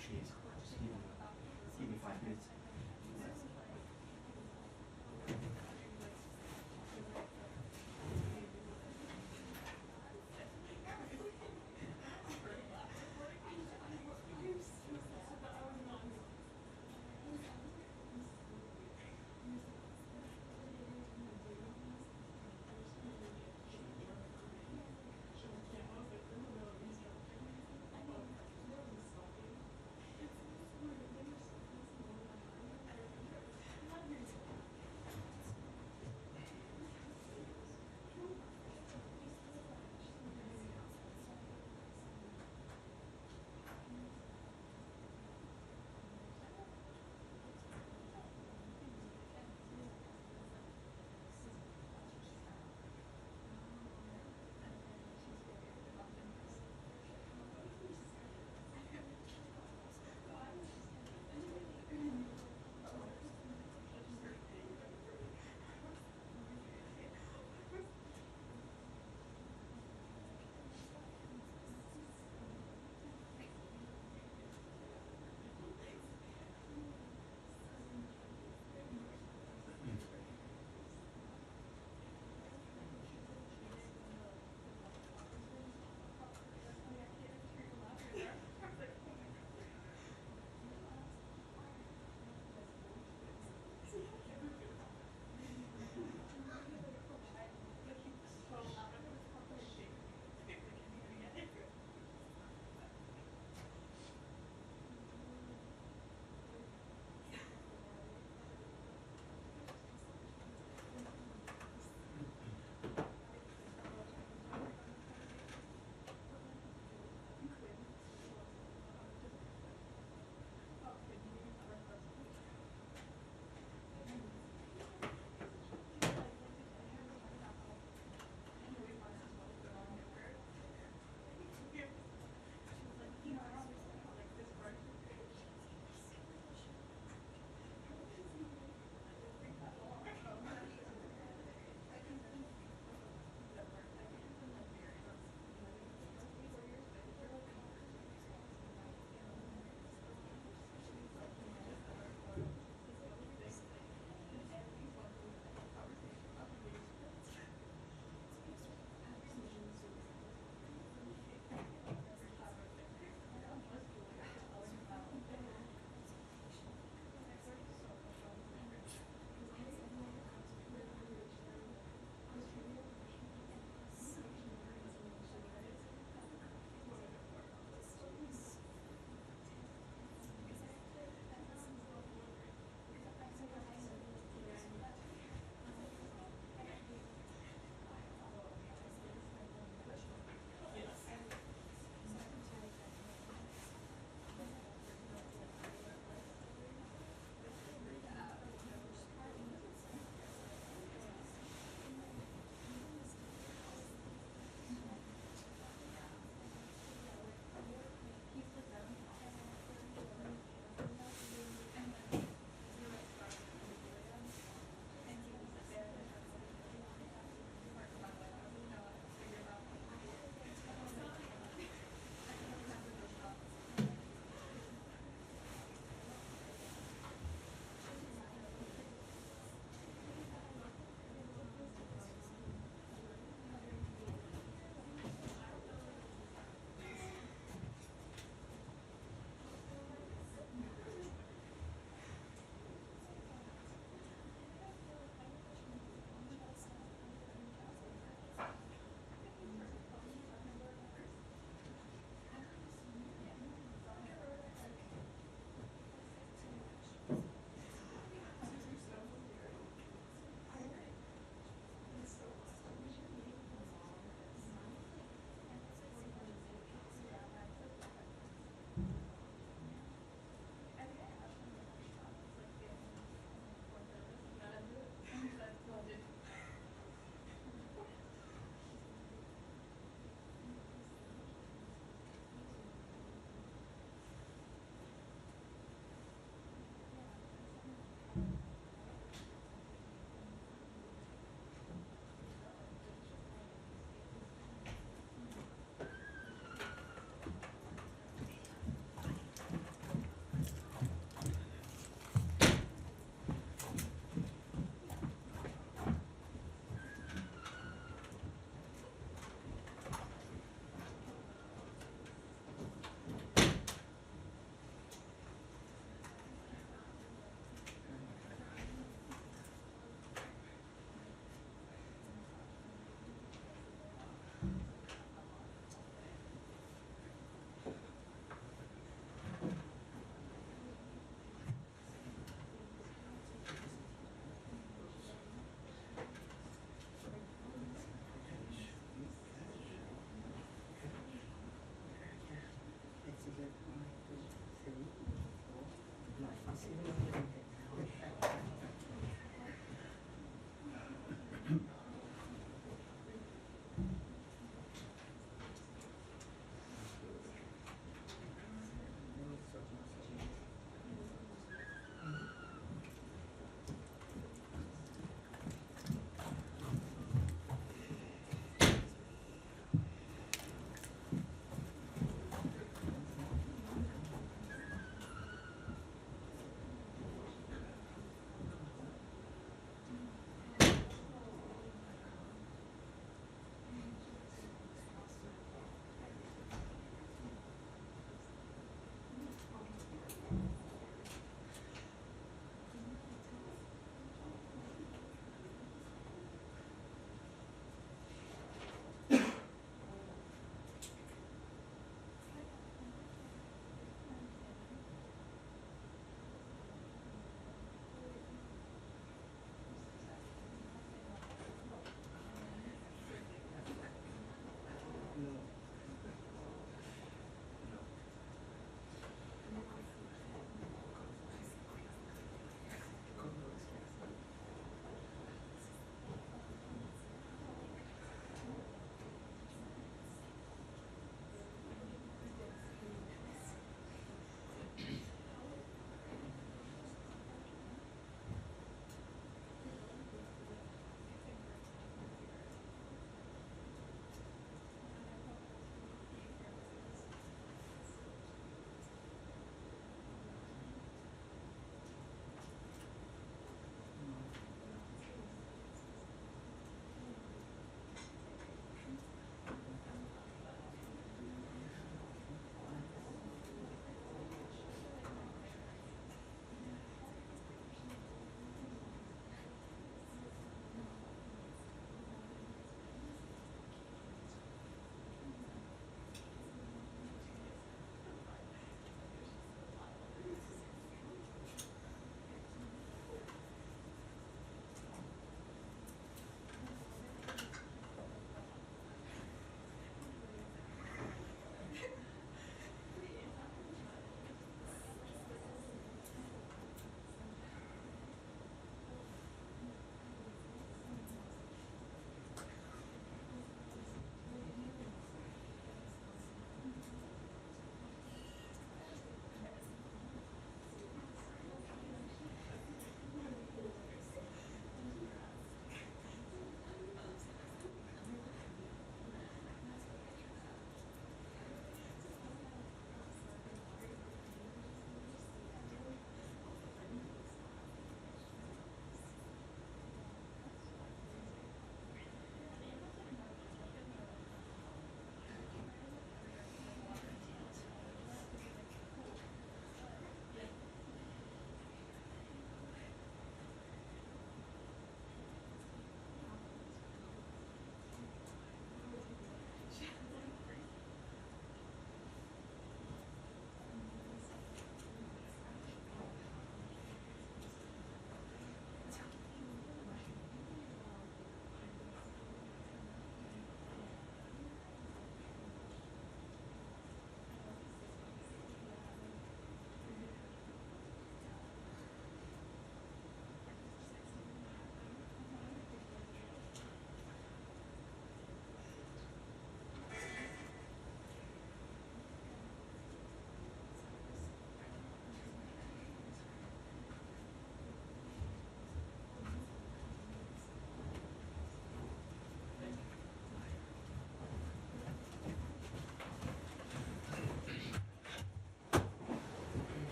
appreciate it. Just give me 5 minutes.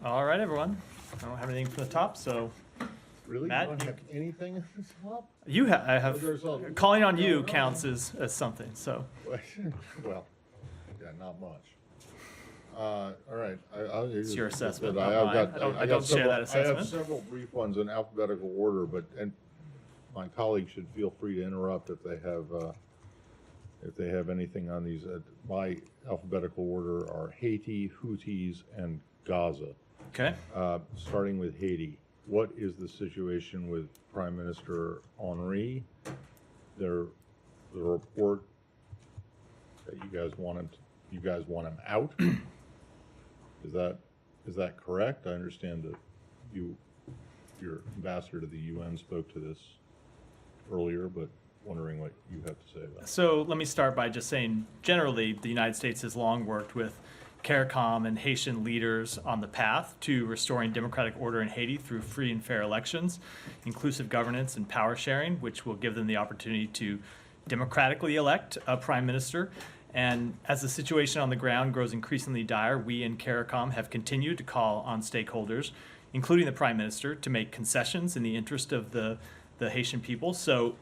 All right, everyone. I don't have anything from the top, so Really? Matt, You don't you- have anything in this top? I have There's a calling on lot you going counts on. as something. So Well, yeah, not much. All right. It's your assessment, I not have mine. got- I don't share several- that I assessment. have several brief ones in alphabetical order, and my colleagues should feel free to interrupt if they have anything on these. My alphabetical order are Haiti, Houthis, and Gaza. okay. Starting with Haiti, what is the situation with Prime Minister Henry? The report that you guys want him out. Is that correct? I understand that your ambassador to the UN spoke to this earlier, but wondering what you have to say about it. So let me start by just saying, generally, the United States has long worked with CARICOM and Haitian leaders on the path to restoring democratic order in Haiti through free and fair elections, inclusive governance, and power sharing, which will give them the opportunity to democratically elect a prime minister. And as the situation on the ground grows increasingly dire, we in CARICOM have continued to call on stakeholders, including the prime minister, to make concessions in the interest of the Haitian people. So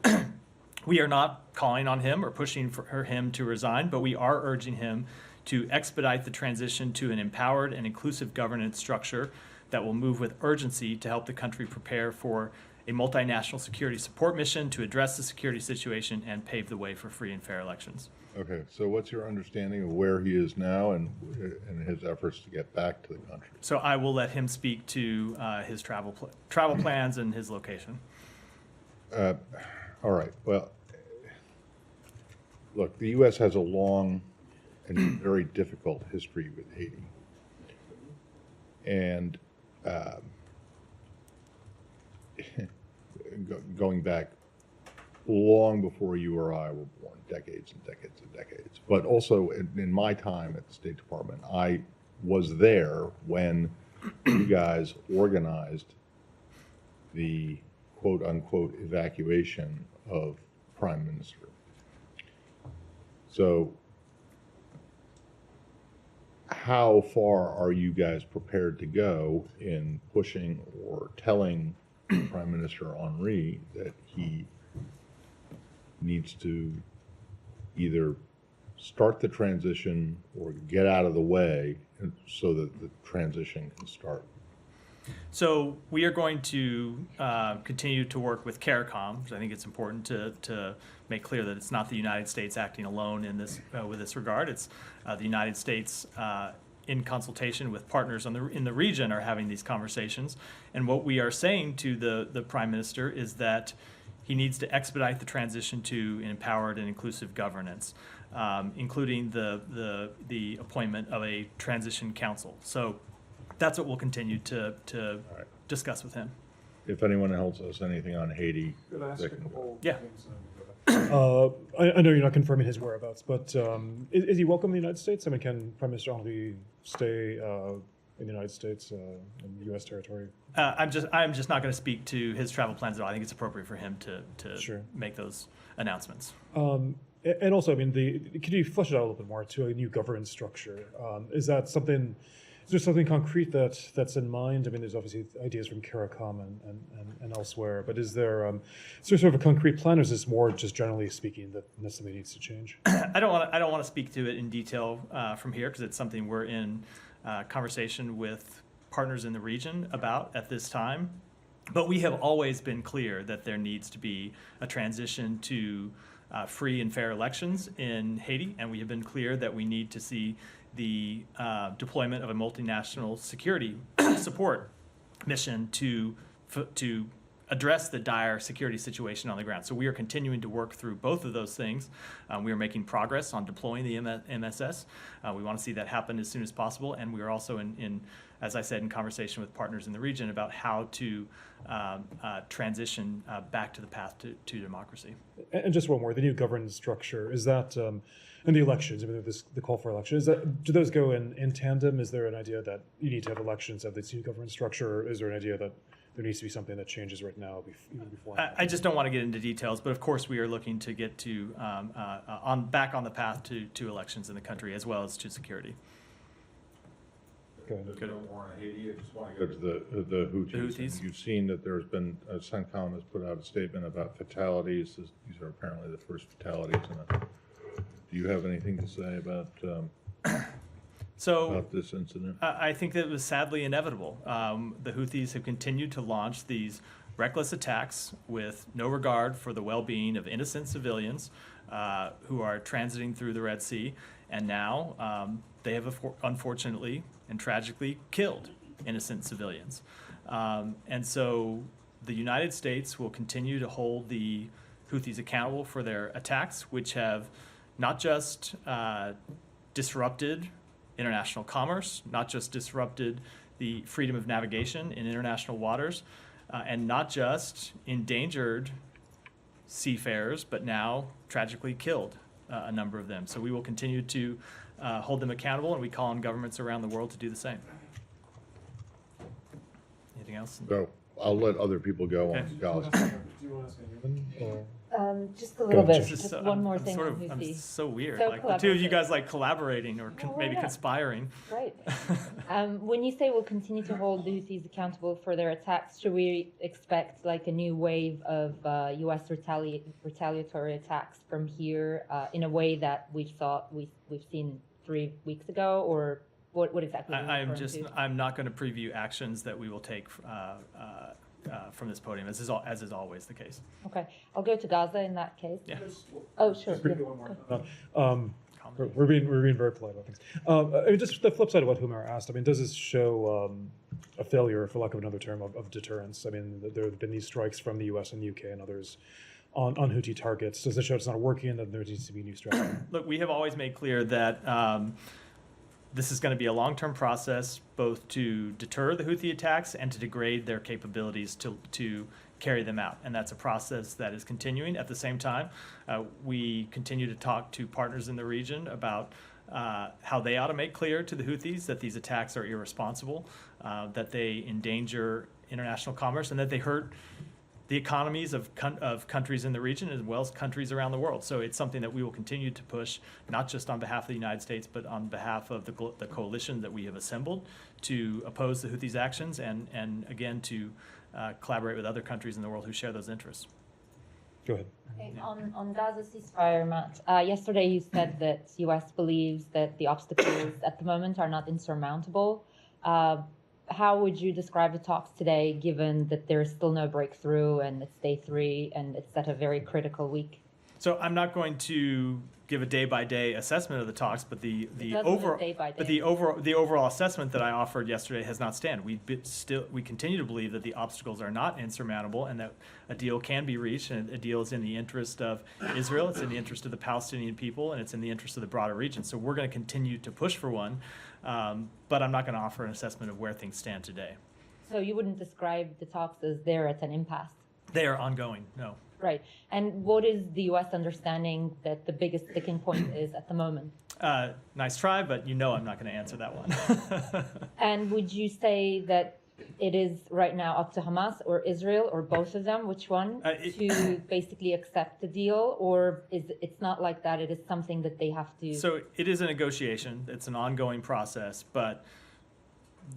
we are not calling on him or pushing for him to resign, but we are urging him to expedite the transition to an empowered and inclusive governance structure that will move with urgency to help the country prepare for a multinational security support mission to address the security situation and pave the way for free and fair elections. Okay, so what's your understanding of where he is now and his efforts to get back to the country? So I will let him speak to his travel plans and his location. All right, well, look, the U.S. has a long and very difficult history with Haiti. And going back long before you or I were born, decades and decades and decades. But also in my time at the State Department, I was there when you guys organized the quote-unquote evacuation of Prime Minister. So how far are you guys prepared to go in pushing or telling Prime Minister Henry that he needs to either start the transition or get out of the way so that the transition can start? So we are going to continue to work with CARICOM, because I think it's important to make clear that it's not the United States acting alone in this with this regard. It's the United States in consultation with partners in the region are having these conversations. And what we are saying to the Prime Minister is that he needs to expedite the transition to an empowered and inclusive governance, including the appointment of a transition council. So that's what we'll continue to right. discuss with him. If anyone else has anything on Haiti, Could I ask they a can couple Yeah. things? I know you're not confirming his whereabouts, but is he welcome in the United States? I mean, can Prime Minister Henry stay in the United States, in U.S. territory? I'm just not going to speak to his travel plans at all. I think it's appropriate for him to Sure. make those announcements. And also, I mean, could you flesh it out a little bit more to a new governance structure? Is there something concrete that's in mind? I mean, there's obviously ideas from CARICOM and elsewhere, but is there sort of a concrete plan, or is this more just generally speaking that something needs to change? I don't want to speak to it in detail from here, because it's something we're in conversation with partners in the region about at this time. But we have always been clear that there needs to be a transition to free and fair elections in Haiti, and we have been clear that we need to see the deployment of a multinational security support mission to address the dire security situation on the ground. So we are continuing to work through both of those things. We are making progress on deploying the MSS. We want to see that happen as soon as possible, and we are also in, as I said, in conversation with partners in the region about how to transition back to the path to democracy. And just one more, the new governance structure, is that, and the elections, I mean, the call for elections, do those go in tandem? Is there an idea that you need to have elections of this new governance structure, or is there an idea that there needs to be something that changes right now even before? I just don't want to get into details, but of course we are looking to get to back on the path to elections in the country as well as to security. Go ahead. No more on Haiti. I just want to go to the Houthis. The Houthis. You've seen that there's been, CENTCOM has put out a statement about fatalities. These are apparently the first fatalities. Do you have anything to say about this incident? I think that it was sadly inevitable. The Houthis have continued to launch these reckless attacks with no regard for the well-being of innocent civilians who are transiting through the Red Sea, and now they have unfortunately and tragically killed innocent civilians. And so the United States will continue to hold the Houthis accountable for their attacks, which have not just disrupted international commerce, not just disrupted the freedom of navigation in international waters, and not just endangered seafarers, but now tragically killed a number of them. So we will continue to hold them accountable, and we call on governments around the world to do the same. Anything else? So I'll let other people go Okay. on Gaza. Do you want to ask anyone? Or? Just a little bit. This is Just so- one more I'm thing sort on of, I'm Houthi. so weird. So Like the two of you collaborative. guys like collaborating or No, maybe yeah. conspiring. Right. When you say we'll continue to hold the Houthis accountable for their attacks, should we expect like a new wave of U.S. retaliatory attacks from here in a way that we've seen 3 weeks ago, or what exactly? are you referring to? I'm not going to preview actions that we will take from this podium, as is always the case. Okay, I'll go to Gaza in that case. Yeah. Oh, sure. Just quickly yeah. one more. We're being very polite about things. I mean, just the flip side of what Humar asked. I mean, does this show a failure, for lack of another term, of deterrence? I mean, there have been these strikes from the U.S. and U.K. and others on Houthi targets. Does it show it's not working and that there needs to be a new strategy? Look, we have always made clear that this is going to be a long-term process, both to deter the Houthi attacks and to degrade their capabilities to carry them out. And that's a process that is continuing. At the same time, we continue to talk to partners in the region about how they ought to make clear to the Houthis that these attacks are irresponsible, that they endanger international commerce, and that they hurt the economies of countries in the region as well as countries around the world. So it's something that we will continue to push, not just on behalf of the United States, but on behalf of the coalition that we have assembled to oppose the Houthis' actions and again, to collaborate with other countries in the world who share those interests. Go ahead. Okay, on Gaza ceasefire, Matt, yesterday you said that U.S. believes that the obstacles at the moment are not insurmountable. How would you describe the talks today, given that there is still no breakthrough and it's day 3 and it's at a very critical week? So I'm not going to give a day-by-day assessment of the talks, but the overall assessment that I offered yesterday has not stand. We continue to believe that the obstacles are not insurmountable and that a deal can be reached, and a deal is in the interest of Israel, it's in the interest of the Palestinian people, and it's in the interest of the broader region. So we're going to continue to push for one, but I'm not going to offer an assessment of where things stand today. So you wouldn't describe the talks as they're at an impasse? They are ongoing, no. Right. And what is the U.S. understanding that the biggest sticking point is at the moment? Nice try, but you know I'm not going to answer that one. And would you say that it is right now up to Hamas or Israel or both of them, which one, to basically accept the deal? Or it's not like that, it is something that they have to... So it is a negotiation. It's an ongoing process, but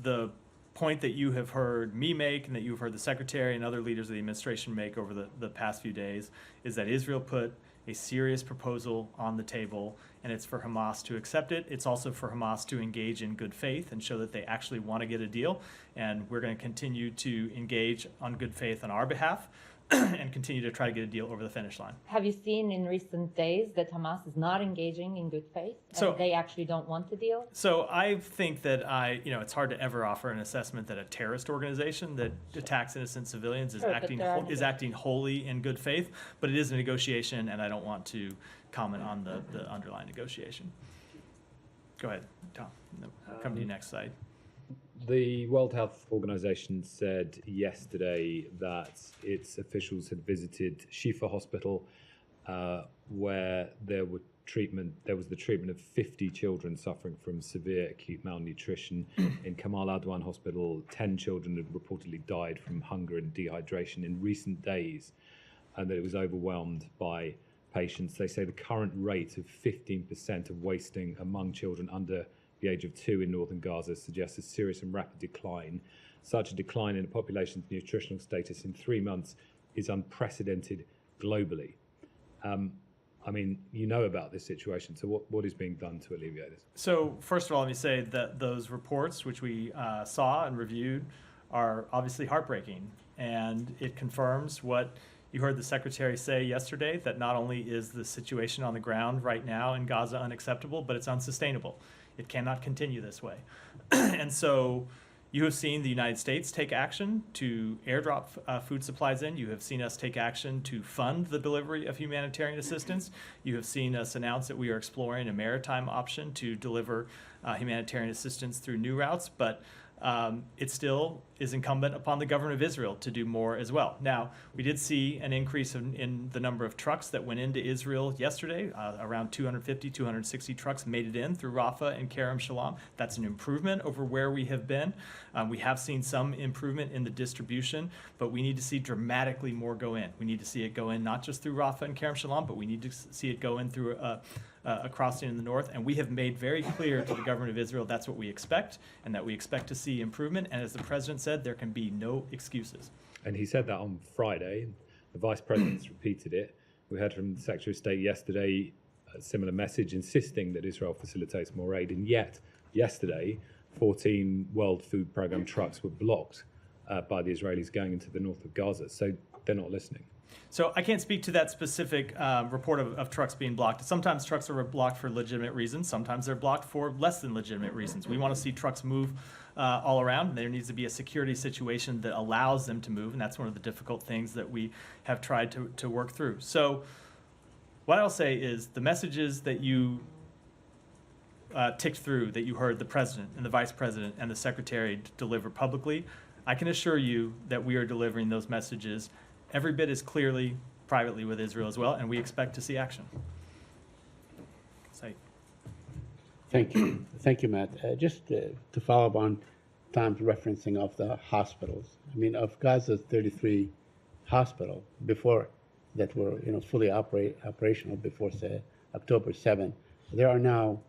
the point that you have heard me make and that you've heard the Secretary and other leaders of the administration make over the past few days is that Israel put a serious proposal on the table, and it's for Hamas to accept it. It's also for Hamas to engage in good faith and show that they actually want to get a deal, and we're going to continue to engage on good faith on our behalf and continue to try to get a deal over the finish line. Have you seen in recent days that Hamas is not engaging in good faith and they actually don't want the deal? So I think that it's hard to ever offer an assessment that a terrorist organization that attacks innocent civilians is acting wholly in good faith, but it is a negotiation, and I don't want to comment on the underlying negotiation. Go ahead, Tom. No, come to you next slide. The World Health Organization said yesterday that its officials had visited Shifa Hospital, where there was the treatment of 50 children suffering from severe acute malnutrition. In Kamal Adwan Hospital, 10 children had reportedly died from hunger and dehydration in recent days, and that it was overwhelmed by patients. They say the current rate of 15% of wasting among children under the age of 2 in northern Gaza suggests a serious and rapid decline. Such a decline in the population's nutritional status in 3 months is unprecedented globally. I mean, you know about this situation, so what is being done to alleviate this? So first of all, let me say that those reports, which we saw and reviewed, are obviously heartbreaking, and it confirms what you heard the Secretary say yesterday, that not only is the situation on the ground right now in Gaza unacceptable, but it's unsustainable. It cannot continue this way. And so you have seen the United States take action to airdrop food supplies in. You have seen us take action to fund the delivery of humanitarian assistance. You have seen us announce that we are exploring a maritime option to deliver humanitarian assistance through new routes, but it still is incumbent upon the government of Israel to do more as well. Now, we did see an increase in the number of trucks that went into Israel yesterday. Around 250, 260 trucks made it in through Rafah and Kerem Shalom. That's an improvement over where we have been. We have seen some improvement in the distribution, but we need to see dramatically more go in. We need to see it go in not just through Rafah and Kerem Shalom, but we need to see it go in through a crossing in the north. And we have made very clear to the government of Israel that's what we expect, and that we expect to see improvement. And as the president said, there can be no excuses. And he said that on Friday. The vice president's repeated it. We heard from the Secretary of State yesterday a similar message insisting that Israel facilitates more aid. And yet, yesterday, 14 World Food Programme trucks were blocked by the Israelis going into the north of Gaza. So they're not listening. So I can't speak to that specific report of trucks being blocked. Sometimes trucks are blocked for legitimate reasons. Sometimes they're blocked for less than legitimate reasons. We want to see trucks move all around. There needs to be a security situation that allows them to move, and that's one of the difficult things that we have tried to work through. So what I'll say is the messages that you ticked through, that you heard the president and the vice president and the secretary deliver publicly, I can assure you that we are delivering those messages every bit as clearly, privately with Israel as well, and we expect to see action. Saeed. Thank you. Thank you, Matt. Just to follow up on Tom's referencing of the hospitals. I mean, of Gaza's 33 hospitals before that were fully operational before, say, October 7, there are now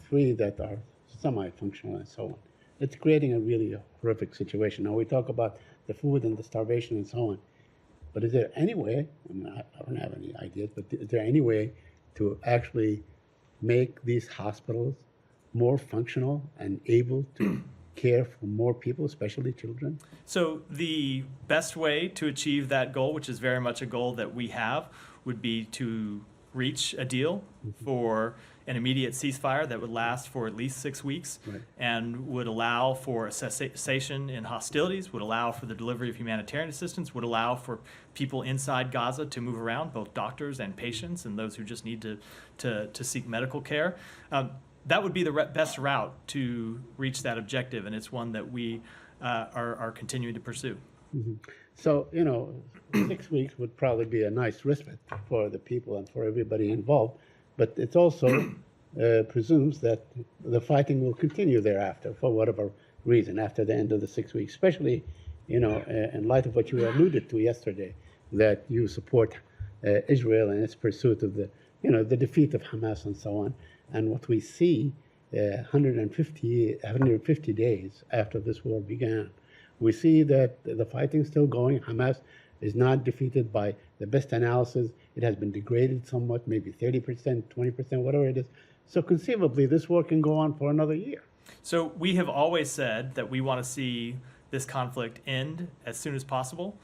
3 that are semi-functional and so on. It's creating a really horrific situation. Now, we talk about the food and the starvation and so on. But is there any way, I don't have any ideas, but is there any way to actually make these hospitals more functional and able to care for more people, especially children? So the best way to achieve that goal, which is very much a goal that we have, would be to reach a deal for an immediate ceasefire that would last for at least 6 weeks, Right. and would allow for a cessation in hostilities, would allow for the delivery of humanitarian assistance, would allow for people inside Gaza to move around, both doctors and patients and those who just need to seek medical care. That would be the best route to reach that objective, and it's one that we are continuing to pursue. Mm-hmm. So, 6 weeks would probably be a nice respite for the people and for everybody involved, but it also presumes that the fighting will continue thereafter for whatever reason after the end of the 6 weeks, especially, in light of what you alluded to yesterday, that you support Israel in its pursuit of the defeat of Hamas and so on. And what we see 150 days after this war began, we see that the fighting is still going. Hamas is not defeated. By the best analysis, it has been degraded somewhat, maybe 30%, 20%, whatever it is. So conceivably, this war can go on for another year. So we have always said that we want to see this conflict end as soon as possible.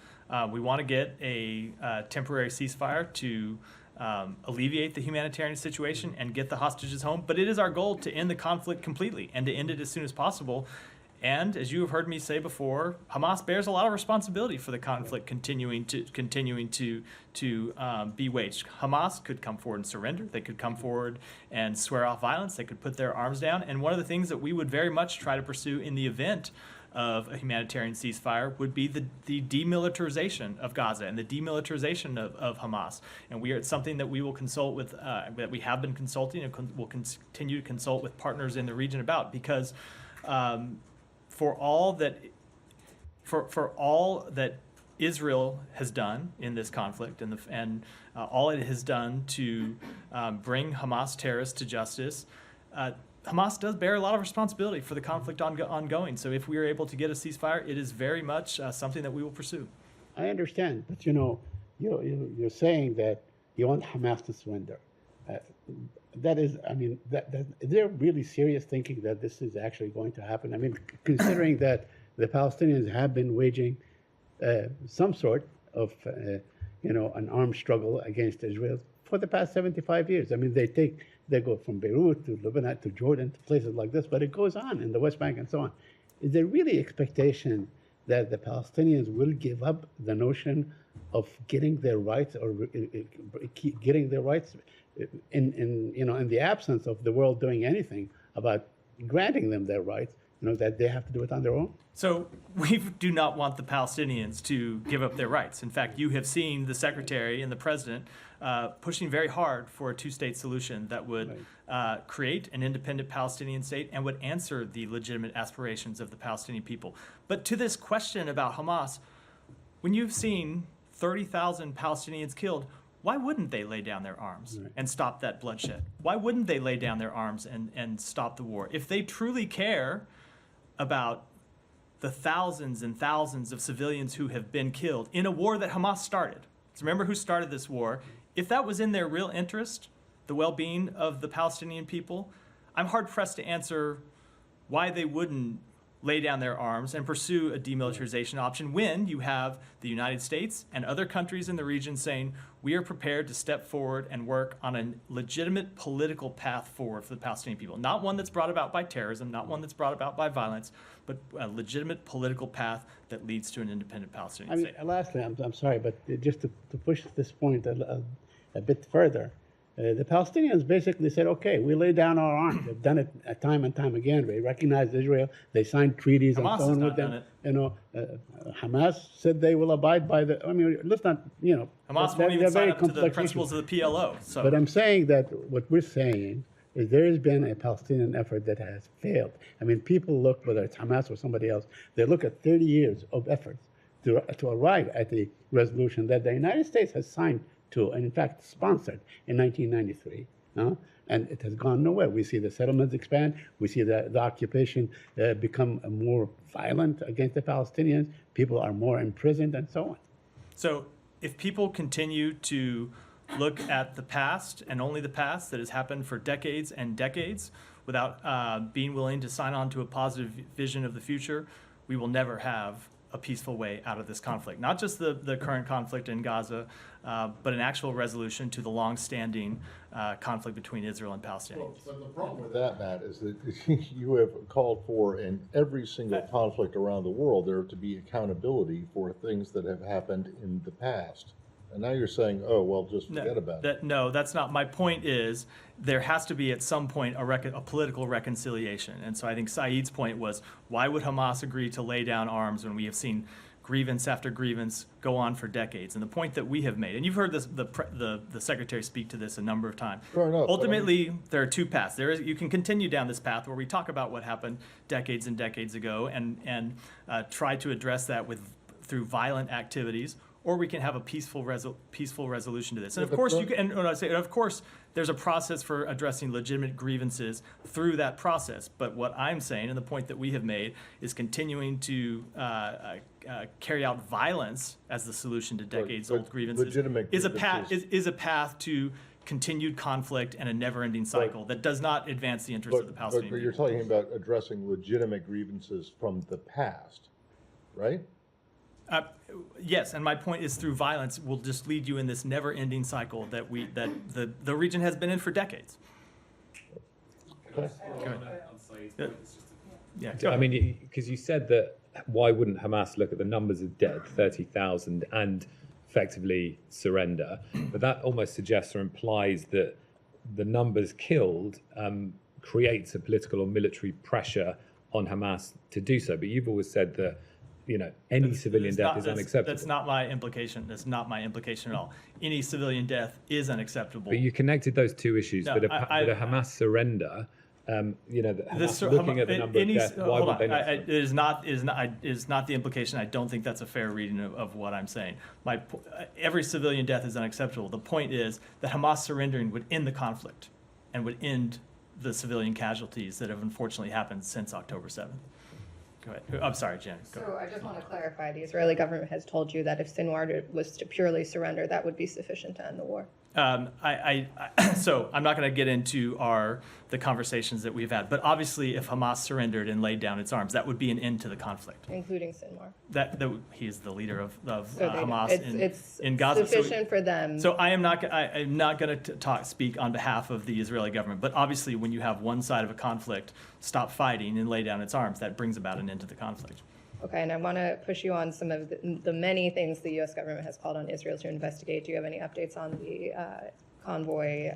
We want to get a temporary ceasefire to alleviate the humanitarian situation and get the hostages home. But it is our goal to end the conflict completely and to end it as soon as possible. And as you have heard me say before, Hamas bears a lot of responsibility for the conflict continuing to be waged. Hamas could come forward and surrender. They could come forward and swear off violence. They could put their arms down. And one of the things that we would very much try to pursue in the event of a humanitarian ceasefire would be the demilitarization of Gaza and the demilitarization of Hamas. And it's something that we will consult with, that we have been consulting and will continue to consult with partners in the region about, because for all that Israel has done in this conflict and all it has done to bring Hamas terrorists to justice, Hamas does bear a lot of responsibility for the conflict ongoing. So if we are able to get a ceasefire, it is very much something that we will pursue. I understand, but you're saying that you want Hamas to surrender. That is, I mean, they're really serious thinking that this is actually going to happen. I mean, considering that the Palestinians have been waging some sort of, an armed struggle against Israel for the past 75 years. I mean, they go from Beirut to Lebanon to Jordan to places like this, but it goes on in the West Bank and so on. Is there really expectation that the Palestinians will give up the notion of getting their rights or getting their rights in the absence of the world doing anything about granting them their rights, that they have to do it on their own? So we do not want the Palestinians to give up their rights. In fact, you have seen the secretary and the president pushing very hard for a two-state solution that would create an independent Palestinian state and would answer the legitimate aspirations of the Palestinian people. But to this question about Hamas, when you've seen 30,000 Palestinians killed, why wouldn't they lay down their arms and stop that bloodshed? Why wouldn't they lay down their arms and stop the war? If they truly care about the thousands and thousands of civilians who have been killed in a war that Hamas started. So remember who started this war. If that was in their real interest, the well-being of the Palestinian people, I'm hard-pressed to answer why they wouldn't lay down their arms and pursue a demilitarization option when you have the United States and other countries in the region saying, we are prepared to step forward and work on a legitimate political path forward for the Palestinian people. Not one that's brought about by terrorism, not one that's brought about by violence, but a legitimate political path that leads to an independent Palestinian state. Lastly, I'm sorry, but just to push this point a bit further, the Palestinians basically said, okay, we lay down our arms. They've done it time and time again. They recognized Israel. They signed treaties Hamas and so on with them. Hamas said they will abide by let's not, Hamas won't even sign up to the principles of the PLO. So. But I'm saying that what we're saying is there has been a Palestinian effort that has failed. I mean, people look, whether it's Hamas or somebody else, they look at 30 years of efforts to arrive at the resolution that the United States has signed to, and in fact sponsored in 1993, and it has gone nowhere. We see the settlements expand. We see the occupation become more violent against the Palestinians. People are more imprisoned and so on. So if people continue to look at the past and only the past that has happened for decades and decades without being willing to sign on to a positive vision of the future, we will never have a peaceful way out of this conflict. Not just the current conflict in Gaza, but an actual resolution to the long-standing conflict between Israel and Palestinians. But the problem with that, Matt, is that you have called for in every single conflict around the world there to be accountability for things that have happened in the past. And now you're saying, oh, well, just forget about it. No, that's not. My point is there has to be at some point a political reconciliation. And so I think Saeed's point was, why would Hamas agree to lay down arms when we have seen grievance after grievance go on for decades? And the point that we have made, and you've heard this, the secretary speak to this a number of times. Fair enough, Ultimately, there are two paths. You can continue down this path where we talk about what happened decades and decades ago and try to address that through violent activities, or we can have a peaceful resolution to this. And of course, of course, there's a process for addressing legitimate grievances through that process. But what I'm saying, and the point that we have made, is continuing to carry out violence as the solution to decades-old grievances is a path to continued conflict and a never-ending cycle that does not advance the interests of the Palestinian people. But you're talking about addressing legitimate grievances from the past, right? Yes, and my point is through violence will just lead you in this never-ending cycle that the region has been in for decades. Okay. Go ahead. Yeah. I mean, because you said that why wouldn't Hamas look at the numbers of dead, 30,000, and effectively surrender? But that almost suggests or implies that the numbers killed creates a political or military pressure on Hamas to do so. But you've always said that any civilian death is unacceptable. That's not my implication. That's not my implication at all. Any civilian death is unacceptable. But you connected those two issues. No, that a Hamas surrender, looking at the number of deaths, why would they not? It is not the implication. I don't think that's a fair reading of what I'm saying. Every civilian death is unacceptable. The point is that Hamas surrendering would end the conflict and would end the civilian casualties that have unfortunately happened since October 7th. Go ahead. I'm sorry, Jen. Go. So I just want to clarify, the Israeli government has told you that if Sinwar was to purely surrender, that would be sufficient to end the war. So I'm not going to get into the conversations that we've had, but obviously, if Hamas surrendered and laid down its arms, that would be an end to the conflict. Including Sinwar. That he is the leader of So Hamas it's in Gaza. sufficient for them. So I'm not going to speak on behalf of the Israeli government, but obviously, when you have one side of a conflict stop fighting and lay down its arms, that brings about an end to the conflict. Okay, and I want to push you on some of the many things the U.S. government has called on Israel to investigate. Do you have any updates on the convoy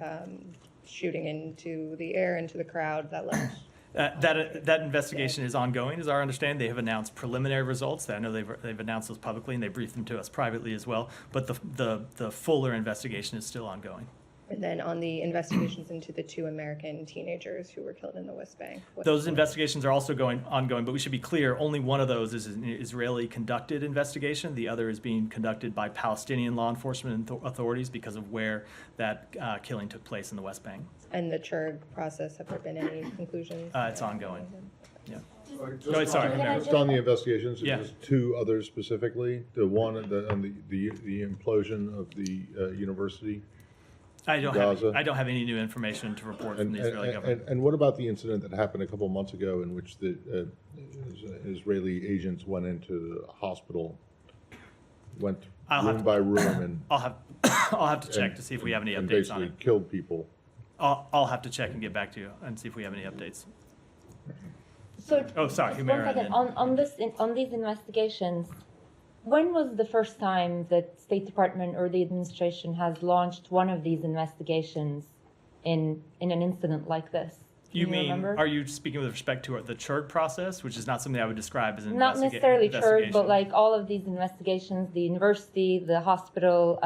shooting into the air, into the crowd that left? That investigation is ongoing, is our understanding. They have announced preliminary results. I know they've announced those publicly, and they briefed them to us privately as well. But the fuller investigation is still ongoing. And then on the investigations into the 2 American teenagers who were killed in the West Bank. Those investigations are also ongoing, but we should be clear, only one of those is an Israeli-conducted investigation. The other is being conducted by Palestinian law enforcement authorities because of where that killing took place in the West Bank. And the Churg process, have there been any conclusions? It's ongoing. Yeah. Just Go ahead, sorry, on- Mary. Just on the investigations, Yeah. there's 2 others specifically, the one on the implosion of the university. I don't Gaza. have any new information to report from the Israeli government. And what about the incident that happened a couple of months ago in which the Israeli agents went into the hospital, went room by room and I'll have to check to see if we have any and updates on basically it. killed people? I'll have to check and get back to you and see if we have any updates. So, Oh, sorry, just Humera, one second. and On these investigations, when was the first time that State Department or the administration has launched one of these investigations in an incident like this? Can You mean, remember? are you speaking with respect to the Churg process, which is not something I would describe as an Not necessarily Churg, but investigation? like all of these investigations, the university, the hospital,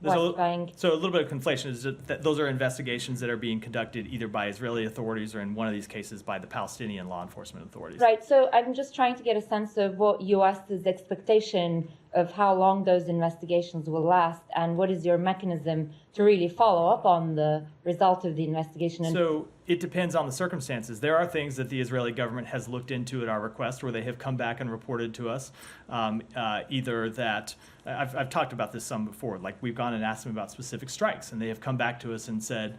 West Bank. So a little bit of conflation is that those are investigations that are being conducted either by Israeli authorities or in one of these cases by the Palestinian law enforcement authorities. Right, so I'm just trying to get a sense of what US's expectation of how long those investigations will last and what is your mechanism to really follow up on the result of the investigation. And So it depends on the circumstances. There are things that the Israeli government has looked into at our request where they have come back and reported to us either that, I've talked about this some before, like we've gone and asked them about specific strikes and they have come back to us and said,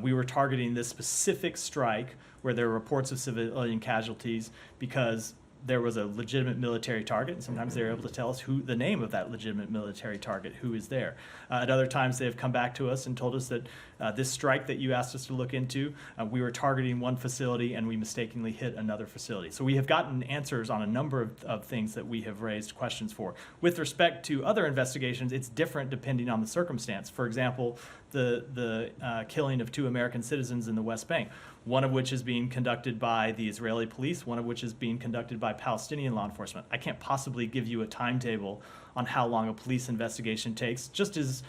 we were targeting this specific strike where there were reports of civilian casualties because there was a legitimate military target, and sometimes they're able to tell us the name of that legitimate military target, who is there. At other times, they have come back to us and told us that this strike that you asked us to look into, we were targeting one facility and we mistakenly hit another facility. So we have gotten answers on a number of things that we have raised questions for. With respect to other investigations, it's different depending on the circumstance. For example, the killing of 2 American citizens in the West Bank, one of which is being conducted by the Israeli police, one of which is being conducted by Palestinian law enforcement. I can't possibly give you a timetable on how long a police investigation takes, just as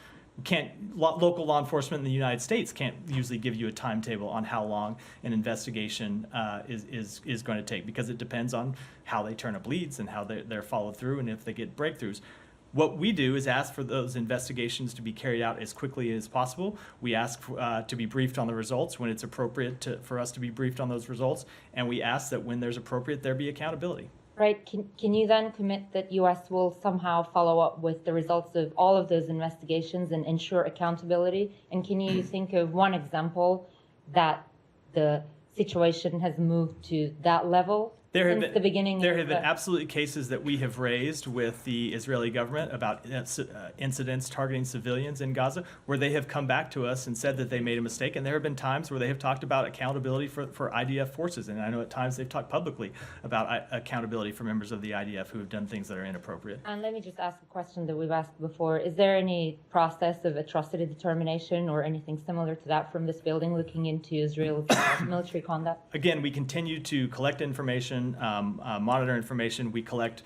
local law enforcement in the United States can't usually give you a timetable on how long an investigation is going to take, because it depends on how they turn up leads and how they're followed through and if they get breakthroughs. What we do is ask for those investigations to be carried out as quickly as possible. We ask to be briefed on the results when it's appropriate for us to be briefed on those results, and we ask that when there's appropriate, there be accountability. right, can you then commit that US will somehow follow up with the results of all of those investigations and ensure accountability? And can you think of one example that the situation has moved to that level? Since the beginning There of have been the- absolutely cases that we have raised with the Israeli government about incidents targeting civilians in Gaza, where they have come back to us and said that they made a mistake. And there have been times where they have talked about accountability for IDF forces. And I know at times they've talked publicly about accountability for members of the IDF who have done things that are inappropriate. And let me just ask a question that we've asked before. Is there any process of atrocity determination or anything similar to that from this building looking into Israel's military conduct? Again, we continue to collect information, monitor information. We collect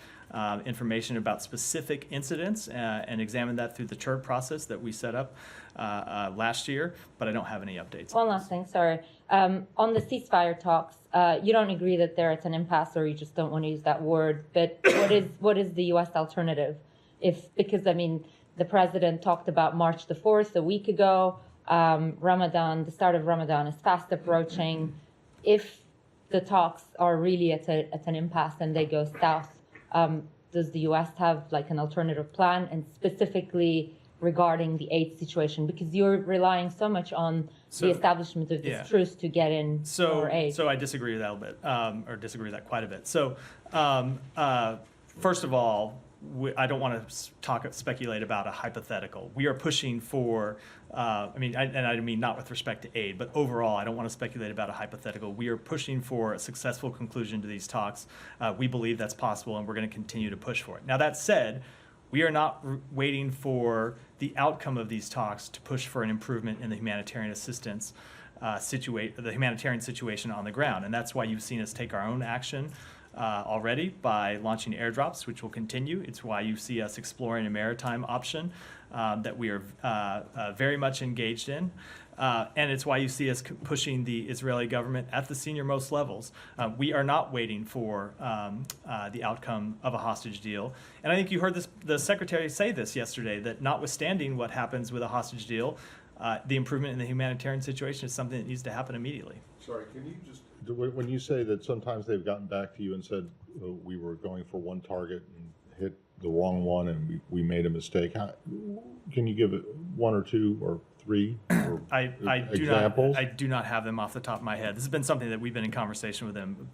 information about specific incidents and examine that through the Churg process that we set up last year, but I don't have any updates. One last thing, sorry. On the ceasefire talks, you don't agree that they're at an impasse, or you just don't want to use that word, but what is the U.S. alternative? Because, I mean, the president talked about March the 4th a week ago. Ramadan, the start of Ramadan is fast approaching. If the talks are really at an impasse and they go south, does the U.S. have like an alternative plan, and specifically regarding the aid situation? Because you're relying so much on the establishment of this truce to get in more aid. So I disagree with that a little bit, or disagree with that quite a bit. So first of all, I don't want to speculate about a hypothetical. We are pushing for, I mean not with respect to aid, but overall, I don't want to speculate about a hypothetical. We are pushing for a successful conclusion to these talks. We believe that's possible, and we're going to continue to push for it. Now, that said, we are not waiting for the outcome of these talks to push for an improvement in the humanitarian assistance the humanitarian situation on the ground. And that's why you've seen us take our own action already by launching airdrops, which will continue. It's why you see us exploring a maritime option that we are very much engaged in. And it's why you see us pushing the Israeli government at the senior-most levels. We are not waiting for the outcome of a hostage deal. And I think you heard the Secretary say this yesterday, that notwithstanding what happens with a hostage deal, the improvement in the humanitarian situation is something that needs to happen immediately. Sorry, can you just, when you say that sometimes they've gotten back to you and said we were going for one target and hit the wrong one and we made a mistake, can you give it one or two or three examples? I do not have them off the top of my head. This has been something that we've been in conversation with them,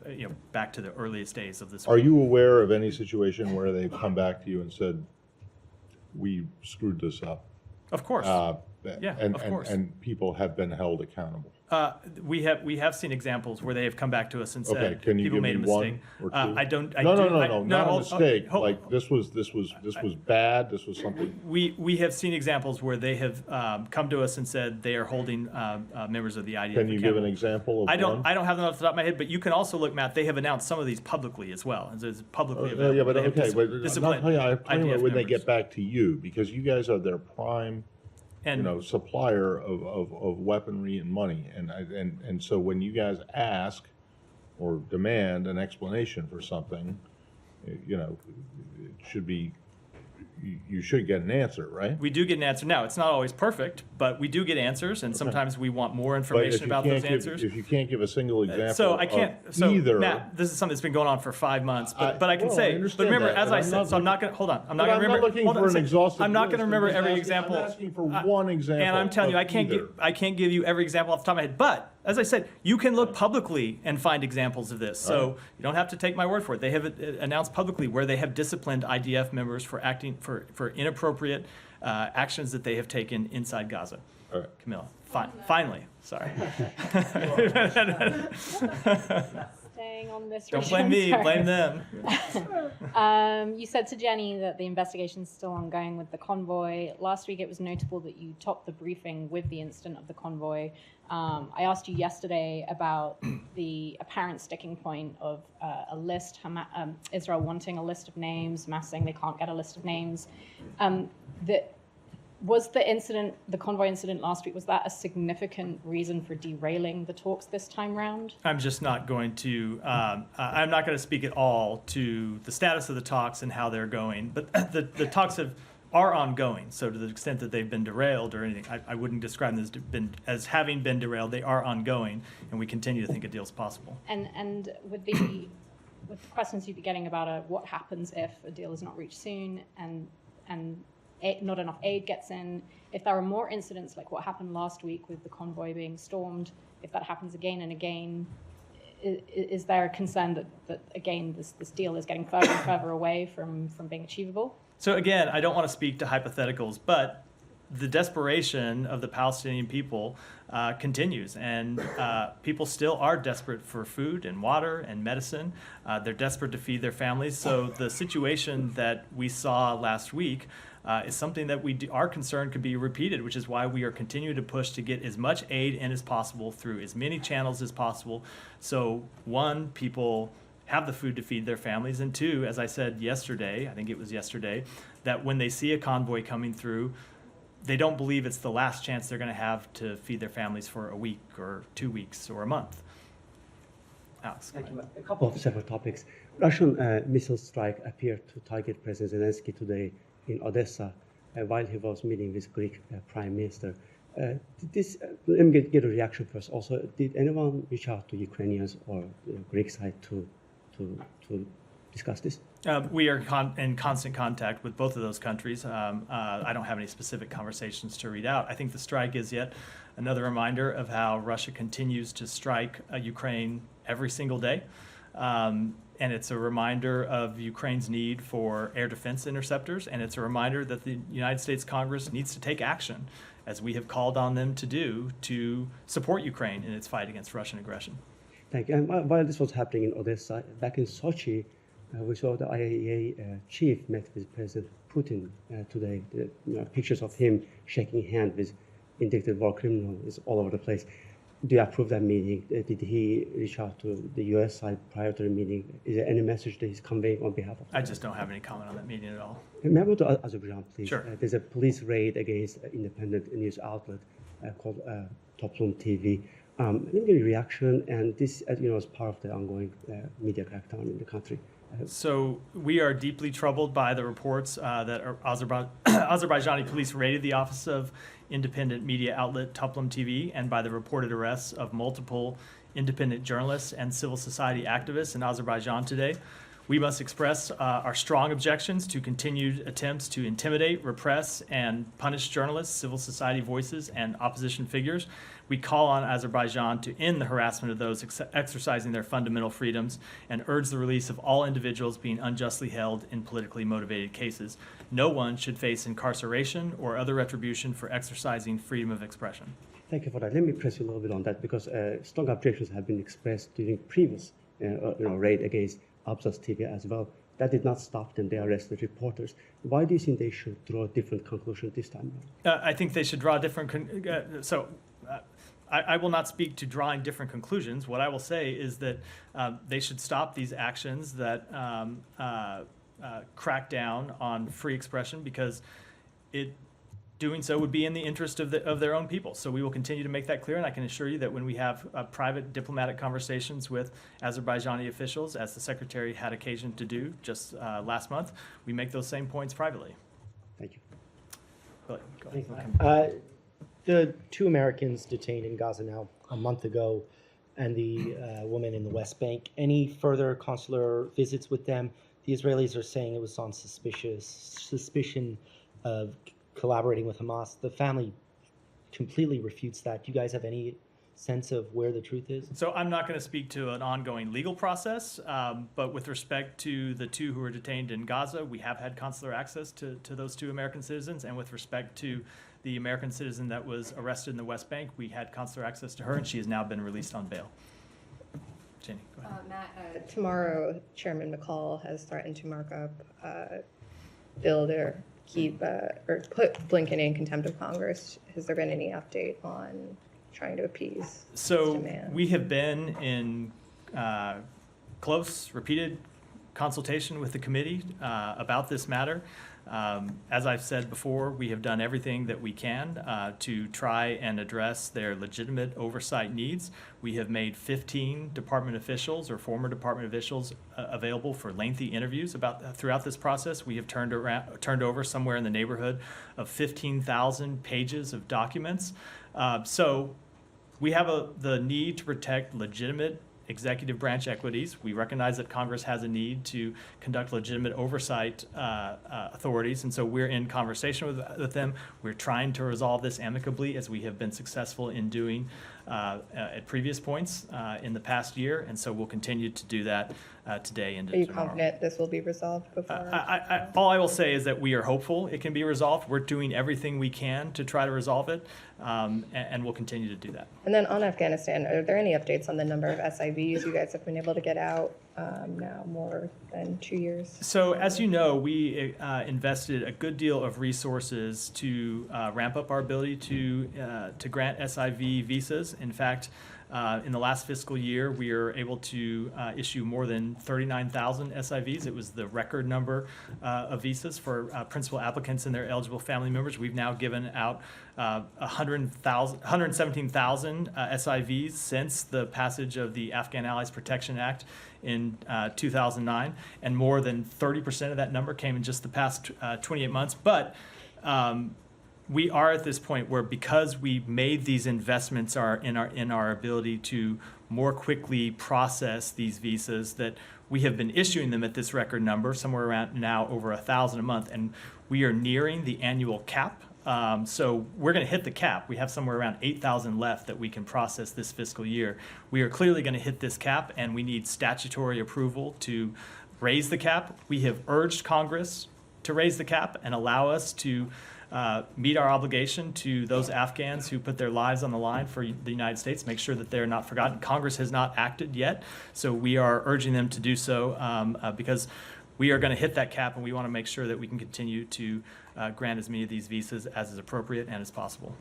back to the earliest days of this. Are you aware of any situation where they've come back to you and said, we screwed this up? Of course. Of course. And people have been held accountable. We have seen examples where they have come back to us and said, okay, can you people give made a me mistake. One or two? No, not a mistake. Like this was bad. This was something. We have seen examples where they have come to us and said they are holding members of the IDF. Can you give an example of I don't one? have them off the top of my head, but you can also look, Matt. They have announced some of these publicly as well. It's publicly available. Yeah, but They have okay, but disciplined I'm talking about when they members. get back to you, because you guys are their prime. Supplier of weaponry and money, and so when you guys ask or demand an explanation for something, it should be, you should get an answer, right? We do get an answer. Now, it's not always perfect, but we do get answers, and sometimes we want more information about those answers. If you can't give a single example, So I can't. So either. Matt, this is something that's been going on for 5 months. But I can say. But remember, that, as but I I'm said, not so I'm not going to hold on. I'm not But going to remember. I'm not looking for an exhaustive I'm not going to list. remember I'm just every asking- example. I'm asking for one example. And I'm telling you, of I can't give you every example off the top of my head. But as I said, you can look publicly and find examples of this. So you don't have to take my word for it. They have announced publicly where they have disciplined IDF members for acting for inappropriate actions that they have taken inside Gaza. All right. Camilla, finally, sorry. Staying on this. Don't blame me, sorry. blame them. You said to Jenny that the investigation is still ongoing with the convoy. Last week, it was notable that you topped the briefing with the incident of the convoy. I asked you yesterday about the apparent sticking point of a list, Israel wanting a list of names, Hamas saying they can't get a list of names. Was the convoy incident last week, was that a significant reason for derailing the talks this time round? I'm just not going to, I'm not going to speak at all to the status of the talks and how they're going, but the talks are ongoing. So to the extent that they've been derailed or anything, I wouldn't describe them as having been derailed. They are ongoing, and we continue to think a deal's possible. And with the questions you'd be getting about what happens if a deal is not reached soon and not enough aid gets in, if there are more incidents like what happened last week with the convoy being stormed, if that happens again and again, is there a concern that again, this deal is getting further and further away from being achievable? So again, I don't want to speak to hypotheticals, but the desperation of the Palestinian people continues, and people still are desperate for food and water and medicine. They're desperate to feed their families. So the situation that we saw last week is something that we are concerned could be repeated, which is why we are continuing to push to get as much aid in as possible through as many channels as possible. So one, people have the food to feed their families, and two, as I said yesterday, I think it was yesterday, that when they see a convoy coming through, they don't believe it's the last chance they're going to have to feed their families for a week or 2 weeks or a month. Alex. Thank you. A couple of separate topics. Russian missile strike appeared to target President Zelensky today in Odessa while he was meeting with Greek Prime Minister. Let me get a reaction first. Also, did anyone reach out to Ukrainians or the Greek side to discuss this? We are in constant contact with both of those countries. I don't have any specific conversations to read out. I think the strike is yet another reminder of how Russia continues to strike Ukraine every single day. And it's a reminder of Ukraine's need for air defense interceptors, and it's a reminder that the United States Congress needs to take action, as we have called on them to do, to support Ukraine in its fight against Russian aggression. Thank you. And while this was happening in Odessa, back in Sochi, we saw the IAEA chief met with President Putin today. Pictures of him shaking hands with indicted war criminal is all over the place. Do you approve that meeting? Did he reach out to the U.S. side prior to the meeting? Is there any message that he's conveying on behalf of? I just don't have any comment on that meeting at all. May I go to Azerbaijan, please? Sure. There's a police raid against an independent news outlet called Toplum TV. Let me get a reaction, and this, is part of the ongoing media crackdown in the country. So we are deeply troubled by the reports that Azerbaijani police raided the office of independent media outlet Toplum TV, and by the reported arrests of multiple independent journalists and civil society activists in Azerbaijan today. We must express our strong objections to continued attempts to intimidate, repress, and punish journalists, civil society voices, and opposition figures. We call on Azerbaijan to end the harassment of those exercising their fundamental freedoms and urge the release of all individuals being unjustly held in politically motivated cases. No one should face incarceration or other retribution for exercising freedom of expression. Thank you for that. Let me press you a little bit on that, because strong objections have been expressed during previous raid against Abzas TV as well. That did not stop them. They arrested reporters. Why do you think they should draw a different conclusion this time around? I think they should draw different. I will not speak to drawing different conclusions. What I will say is that they should stop these actions that crack down on free expression, because doing so would be in the interest of their own people. So we will continue to make that clear, and I can assure you that when we have private diplomatic conversations with Azerbaijani officials, as the Secretary had occasion to do just last month, we make those same points privately. Thank you. Go ahead. The two Americans detained in Gaza now a month ago, and the woman in the West Bank, any further consular visits with them? The Israelis are saying it was on suspicion of collaborating with Hamas. The family completely refutes that. Do you guys have any sense of where the truth is? So I'm not going to speak to an ongoing legal process, but with respect to the two who are detained in Gaza, we have had consular access to those two American citizens, and with respect to the American citizen that was arrested in the West Bank, we had consular access to her, and she has now been released on bail. Jenny, go ahead. Matt, tomorrow, Chairman McCall has threatened to mark up, build or keep or put Blinken in contempt of Congress. Has there been any update on trying to appease So this demand? we have been in close, repeated consultation with the committee about this matter. As I've said before, we have done everything that we can to try and address their legitimate oversight needs. We have made 15 department officials or former department officials available for lengthy interviews throughout this process. We have turned over somewhere in the neighborhood of 15,000 pages of documents. So we have the need to protect legitimate executive branch equities. We recognize that Congress has a need to conduct legitimate oversight authorities, and so we're in conversation with them. We're trying to resolve this amicably, as we have been successful in doing at previous points in the past year, and so we'll continue to do that today and tomorrow. Are you confident this will be resolved before? All I will say is that we are hopeful it can be resolved. We're doing everything we can to try to resolve it, and we'll continue to do that. And then on Afghanistan, are there any updates on the number of SIVs you guys have been able to get out now more than 2 years? So as you know, we invested a good deal of resources to ramp up our ability to grant SIV visas. In fact, in the last fiscal year, we were able to issue more than 39,000 SIVs. It was the record number of visas for principal applicants and their eligible family members. We've now given out 117,000 SIVs since the passage of the Afghan Allies Protection Act in 2009, and more than 30% of that number came in just the past 28 months. But we are at this point where, because we made these investments in our ability to more quickly process these visas, that we have been issuing them at this record number, somewhere around now over 1,000 a month, and we are nearing the annual cap. So we're going to hit the cap. We have somewhere around 8,000 left that we can process this fiscal year. We are clearly going to hit this cap, and we need statutory approval to raise the cap. We have urged Congress to raise the cap and allow us to meet our obligation to those Afghans who put their lives on the line for the United States, make sure that they're not forgotten. Congress has not acted yet, so we are urging them to do so because we are going to hit that cap, and we want to make sure that we can continue to grant as many of these visas as is appropriate and as possible.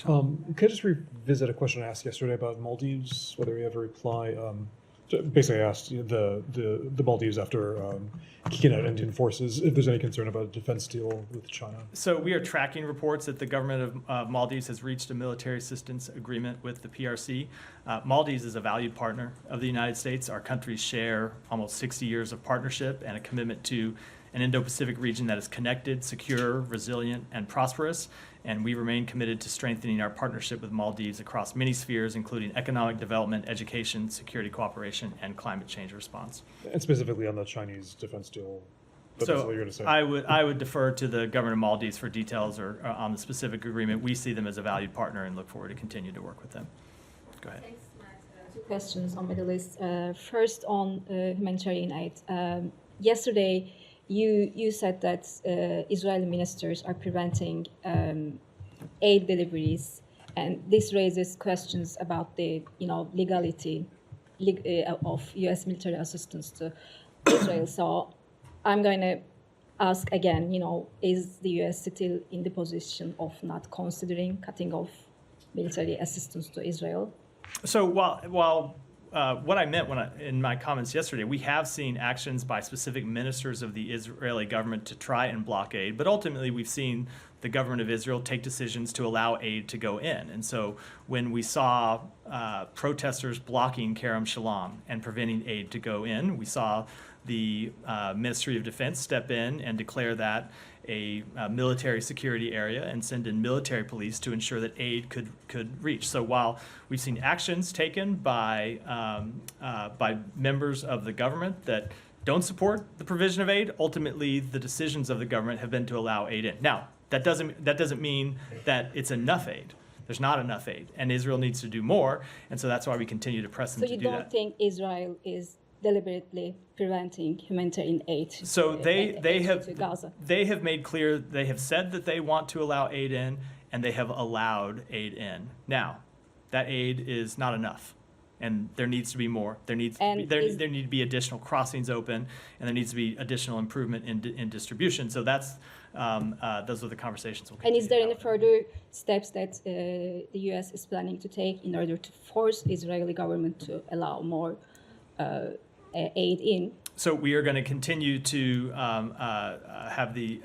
Could I just revisit a question I asked yesterday about Maldives, whether you have a reply? Basically, I asked the Maldives after kicking out Indian forces if there's any concern about a defense deal with China. So we are tracking reports that the government of Maldives has reached a military assistance agreement with the PRC. Maldives is a valued partner of the United States. Our countries share almost 60 years of partnership and a commitment to an Indo-Pacific region that is connected, secure, resilient, and prosperous. And we remain committed to strengthening our partnership with Maldives across many spheres, including economic development, education, security cooperation, and climate change response. And specifically on the Chinese defense deal. That's what you're going to say. I would defer to the government of Maldives for details or on the specific agreement. We see them as a valued partner and look forward to continue to work with them. Go ahead. Thanks, Matt. Two questions on Middle East. First on humanitarian aid. Yesterday, you said that Israeli ministers are preventing aid deliveries, and this raises questions about the legality of U.S. military assistance to Israel. So I'm going to ask again, is the U.S. still in the position of not considering cutting off military assistance to Israel? So while what I meant in my comments yesterday, we have seen actions by specific ministers of the Israeli government to try and block aid, but ultimately we've seen the government of Israel take decisions to allow aid to go in. And so when we saw protesters blocking Kerem Shalom and preventing aid to go in, we saw the Ministry of Defense step in and declare that a military security area and send in military police to ensure that aid could reach. So while we've seen actions taken by members of the government that don't support the provision of aid, ultimately the decisions of the government have been to allow aid in. Now, that doesn't mean that it's enough aid. There's not enough aid, and Israel needs to do more, and so that's why we continue to press them to do that. So you don't think Israel is deliberately preventing humanitarian aid? So to Gaza? They have made clear, they have said that they want to allow aid in, and they have allowed aid in. Now, that aid is not enough, and there needs to be more. There need to be additional crossings open, and there needs to be additional improvement in distribution. So that's those are the conversations we'll continue. And is there to any have. further steps that the U.S. is planning to take in order to force the Israeli government to allow more aid in? So we are going to continue to have the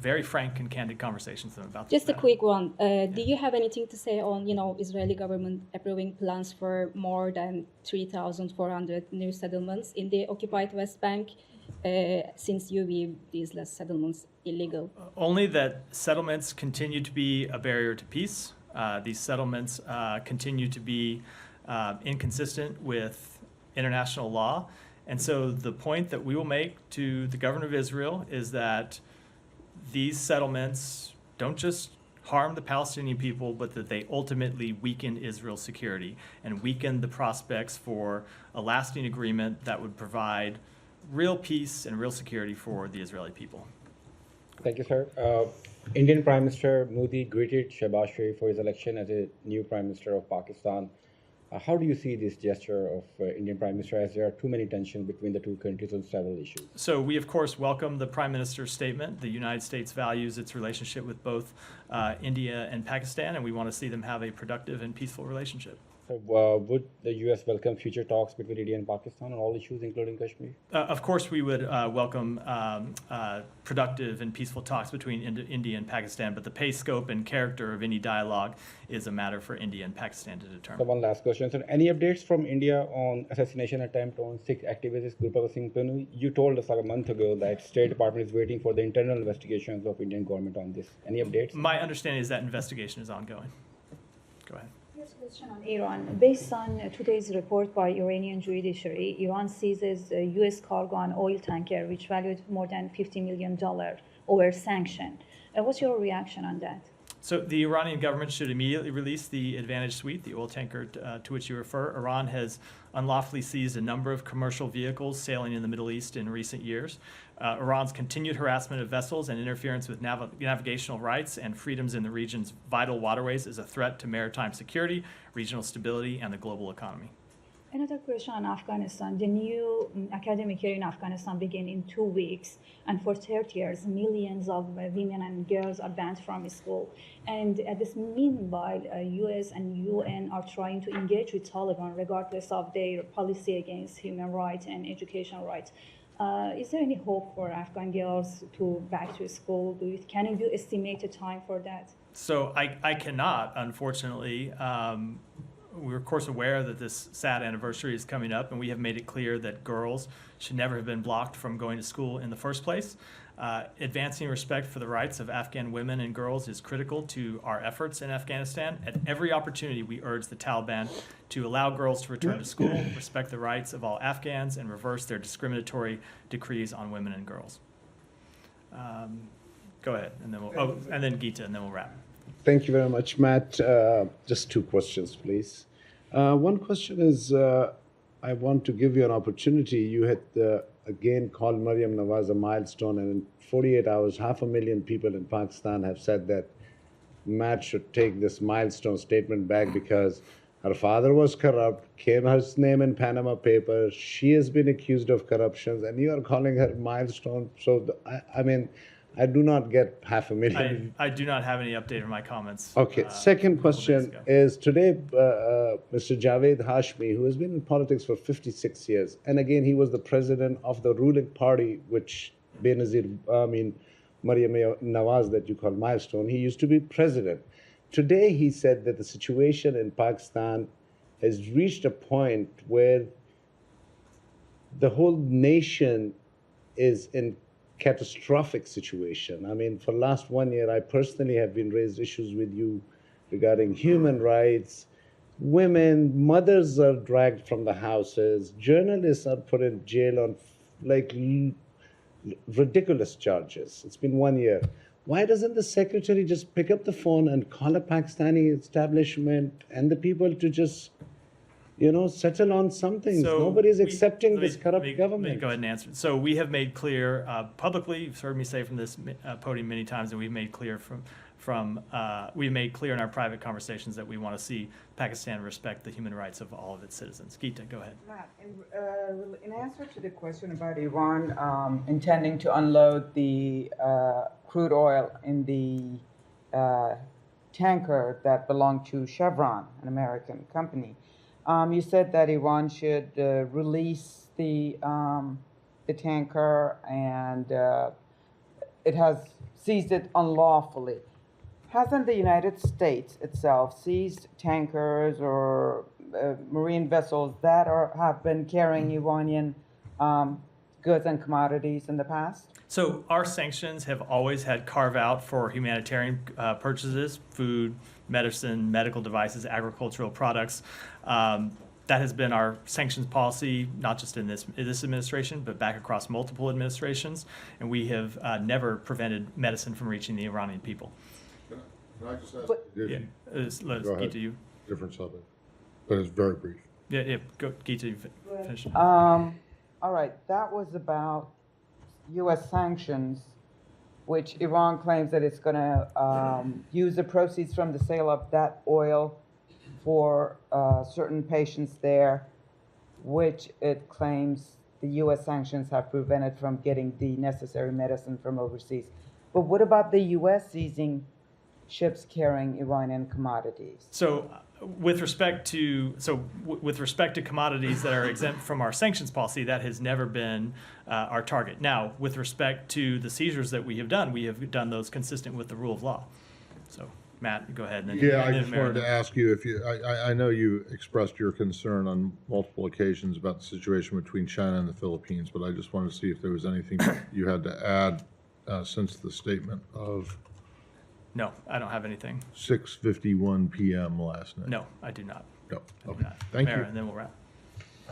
very frank and candid conversations with them about this. Just a quick one. Do you have anything to say on, Israeli government approving plans for more than 3,400 new settlements in the occupied West Bank, since you view these last settlements illegal? Only that settlements continue to be a barrier to peace. These settlements continue to be inconsistent with international law. And so the point that we will make to the government of Israel is that these settlements don't just harm the Palestinian people, but that they ultimately weaken Israel's security and weaken the prospects for a lasting agreement that would provide real peace and real security for the Israeli people. Thank you, sir. Indian Prime Minister Modi greeted Shehbaz Sharif for his election as a new Prime Minister of Pakistan. How do you see this gesture of Indian Prime Minister, as there are too many tensions between the two countries on several issues? So we, of course, welcome the Prime Minister's statement. The United States values its relationship with both India and Pakistan, and we want to see them have a productive and peaceful relationship. So, would the U.S. welcome future talks between India and Pakistan on all issues, including Kashmir? Of course, we would welcome productive and peaceful talks between India and Pakistan, but the pace, scope, and character of any dialogue is a matter for India and Pakistan to So determine. one last question. So any updates from India on assassination attempt on 6 activists, Gurprat Singh Panu? You told us like a month ago that State Department is waiting for the internal investigations of Indian government on this. Any updates? My understanding is that investigation is ongoing. Go ahead. Yes, question on Iran. Based on today's report by Iranian judiciary, Iran seizes a U.S. cargo and oil tanker, which valued more than $50 million over sanction. What's your reaction on that? So the Iranian government should immediately release the Advantage Suite, the oil tanker to which you refer. Iran has unlawfully seized a number of commercial vehicles sailing in the Middle East in recent years. Iran's continued harassment of vessels and interference with navigational rights and freedoms in the region's vital waterways is a threat to maritime security, regional stability, and the global economy. Another question on Afghanistan. The new academic year in Afghanistan begins in 2 weeks, and for 30 years, millions of women and girls are banned from school. And at this meanwhile, US and UN are trying to engage with Taliban regardless of their policy against human rights and education rights. Is there any hope for Afghan girls to back to school? Can you estimate a time for that? So I cannot, unfortunately. We're, of course, aware that this sad anniversary is coming up, and we have made it clear that girls should never have been blocked from going to school in the first place. Advancing respect for the rights of Afghan women and girls is critical to our efforts in Afghanistan. At every opportunity, we urge the Taliban to allow girls to return to school, respect the rights of all Afghans, and reverse their discriminatory decrees on women and girls. Go ahead, and then and then Geeta, and then we'll wrap. Thank you very much, Matt. Just 2 questions, please. One question is, I want to give you an opportunity. You had, again, called Maryam Nawaz a milestone, and in 48 hours, 500,000 people in Pakistan have said that Matt should take this milestone statement back because her father was corrupt, came her name in Panama Papers, she has been accused of corruption, and you are calling her milestone. So, I mean, I do not get 500,000. I do not have any update on my comments. Okay. Second question is today, Mr. Javed Hashmi, who has been in politics for 56 years, and again, he was the president of the ruling party, which Maryam Nawaz, that you call milestone, he used to be president. Today, he said that the situation in Pakistan has reached a point where the whole nation is in catastrophic situation. I mean, for the last 1 year, I personally have been raised issues with you regarding human rights. Women, mothers are dragged from the houses. Journalists are put in jail on like ridiculous charges. It's been 1 year. Why doesn't the secretary just pick up the phone and call a Pakistani establishment and the people to just, settle on something? Nobody is accepting this corrupt government. Let me go ahead and answer. So we have made clear publicly, you've heard me say from this podium many times, and we've made clear we made clear in our private conversations that we want to see Pakistan respect the human rights of all of its citizens. Geeta, go ahead. Matt, in answer to the question about Iran intending to unload the crude oil in the tanker that belonged to Chevron, an American company, you said that Iran should release the tanker and it has seized it unlawfully. Hasn't the United States itself seized tankers or marine vessels that have been carrying Iranian goods and commodities in the past? So our sanctions have always had carve out for humanitarian purchases, food, medicine, medical devices, agricultural products. That has been our sanctions policy, not just in this administration, but back across multiple administrations. And we have never prevented medicine from reaching the Iranian people. Can I just ask? Let's Go ahead. Geeta, you. Different subject, but it's very brief. Yeah, go, Geeta, you finish. All right, that was about U.S. sanctions, which Iran claims that it's going to use the proceeds from the sale of that oil for certain patients there, which it claims the U.S. sanctions have prevented from getting the necessary medicine from overseas. But what about the U.S. seizing ships carrying Iranian commodities? So with respect to with respect to commodities that are exempt from our sanctions policy, that has never been our target. Now, with respect to the seizures that we have done those consistent with the rule of law. So, Matt, go ahead. And then, Yeah, I and then just wanted to ask you if you, I know you expressed your concern on multiple occasions about the situation between China and the Philippines, but I just wanted to see if there was anything you had to add since the statement of No, I don't have anything. 6:51 p.m. last night. No, I do not. No. I do Okay. not. Thank Mara, you. And then we'll wrap.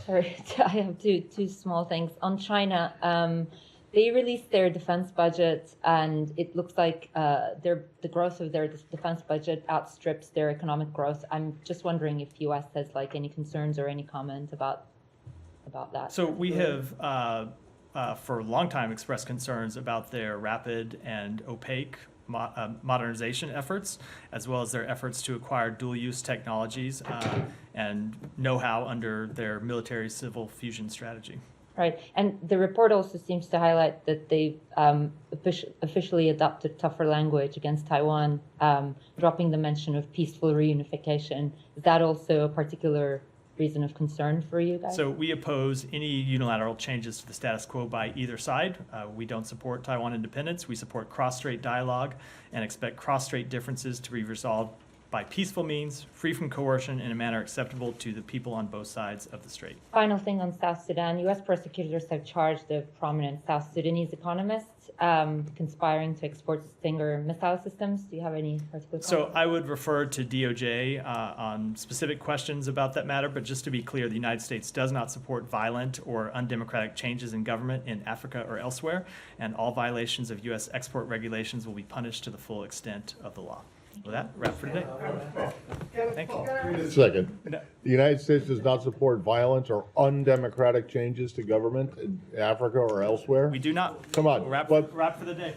Sorry, I have two small things. On China, they released their defense budget, and it looks like the growth of their defense budget outstrips their economic growth. I'm just wondering if U.S. has like any concerns or any comment about that. So we have, for a long time, expressed concerns about their rapid and opaque modernization efforts, as well as their efforts to acquire dual-use technologies and know-how under their military-civil fusion strategy. Right, and the report also seems to highlight that they've officially adopted tougher language against Taiwan, dropping the mention of peaceful reunification. Is that also a particular reason of concern for you guys? So we oppose any unilateral changes to the status quo by either side. We don't support Taiwan independence. We support cross-strait dialogue and expect cross-strait differences to be resolved by peaceful means, free from coercion, in a manner acceptable to the people on both sides of the strait. Final thing on South Sudan, U.S. prosecutors have charged a prominent South Sudanese economist conspiring to export Stinger missile systems. Do you have any particular So comments? I would refer to DOJ on specific questions about that matter, but just to be clear, the United States does not support violent or undemocratic changes in government in Africa or elsewhere, and all violations of U.S. export regulations will be punished to the full extent of the law. With that, wrap for today. Thank you. Wait a second. The United States does not support violent or undemocratic changes to government in Africa or elsewhere? We do not. Come on. Wrap What? for the day.